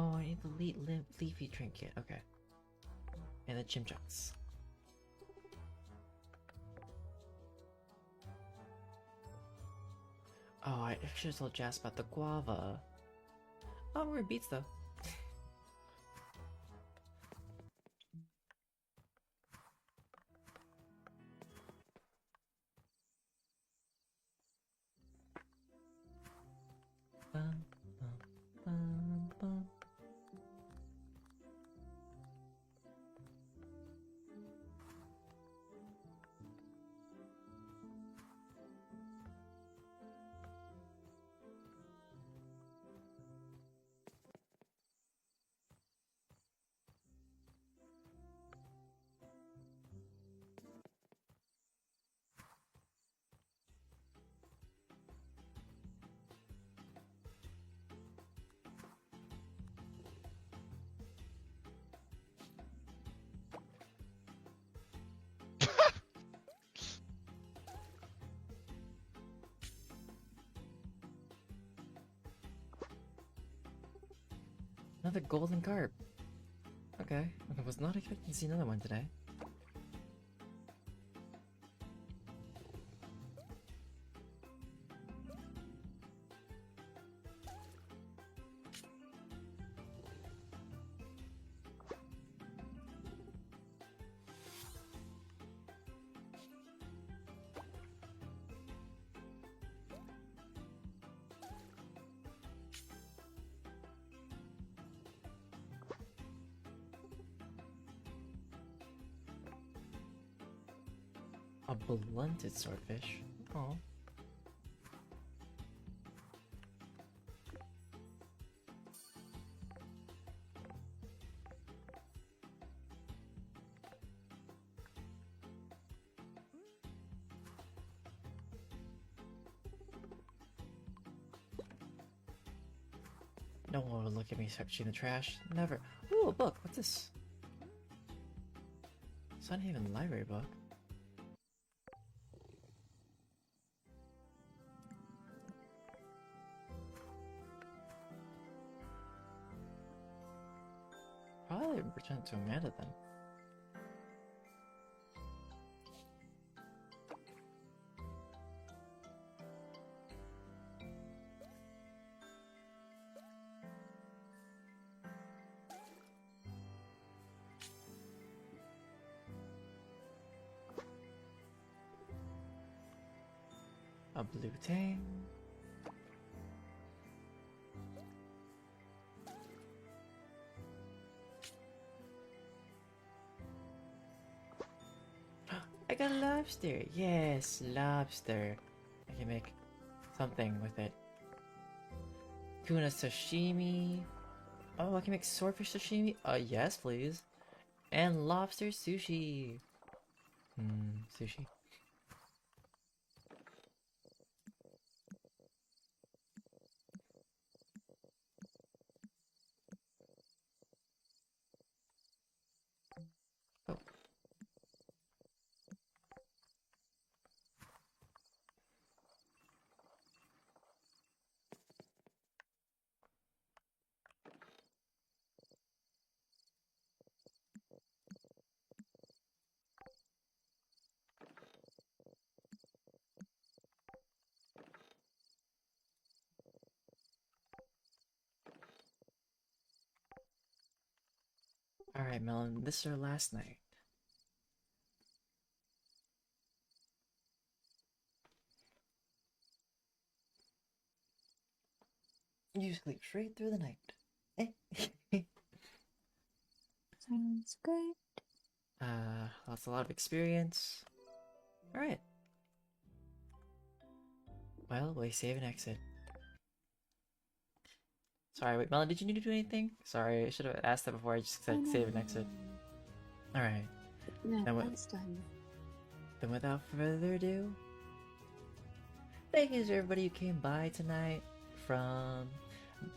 Oh, I need the leafy trinket. Okay. And the chimchunks. Oh, I should have told Jas about the guava. Oh, we're beets though. Bum, bum, bum, bum. Another golden carp. Okay, I was not expecting to see another one today. A blunted swordfish. Oh. No one would look at me searching the trash. Never. Ooh, a book. What's this? Sunhaven library book. Probably return it to Amanda then. A blue tang. I got a lobster! Yes, lobster. I can make something with it. Tuna sashimi. Oh, I can make swordfish sashimi? Yes, please. And lobster sushi. Sushi. Oh. Alright, Melon, this is our last night. You sleep straight through the night. Sounds good. Lots a lot of experience. Alright. Well, we save and exit. Sorry, wait, Melon, did you need to do anything? Sorry, I should have asked that before I just said save and exit. Alright. No, Then that's done. Then without further ado, thank you to everybody who came by tonight, from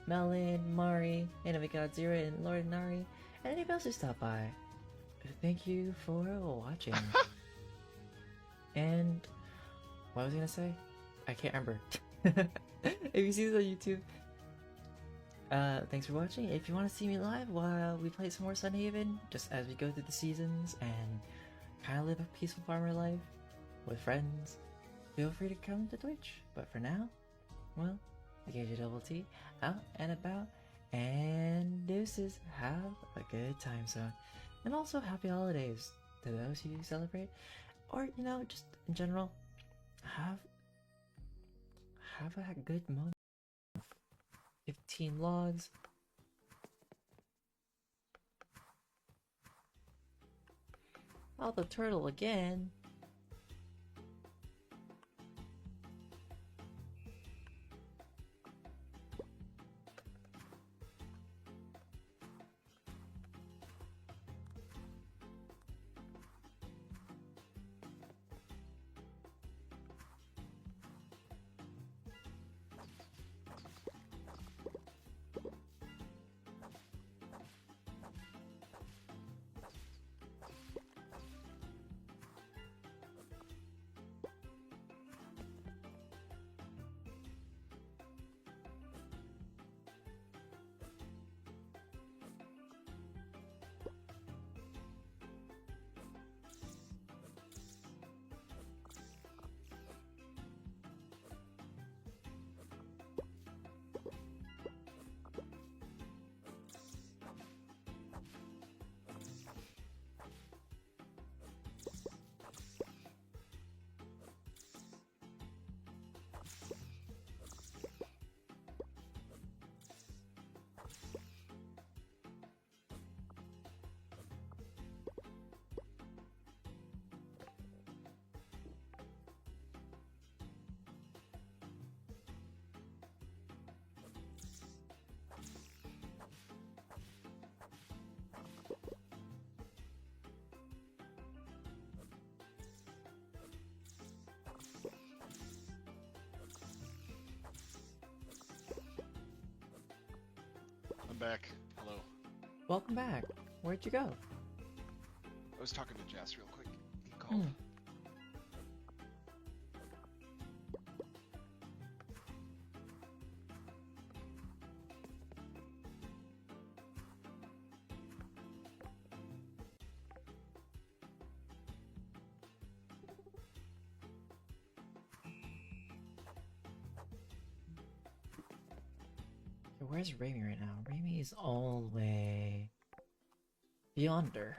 Melon, Mari, Enemy Godzilla, and Lord Nari, and anybody else who stopped by. Thank you for watching. And what was I gonna say? I can't remember. If you see this on YouTube, Thanks for watching. If you want to see me live while we play some more Sunhaven, just as we go through the seasons and kind of live a peaceful farmer life with friends, feel free to come to Twitch. But for now, well, the KJ Double T out and about, and deuces. Have a good time zone, and also happy holidays to those who celebrate, or just in general, have a good moment. 15 logs. Oh, the turtle again. I'm back. Hello. Welcome back. Where'd you go? I was talking to Jess real quick. He called. Where's Raimi right now? Raimi is all the way yonder.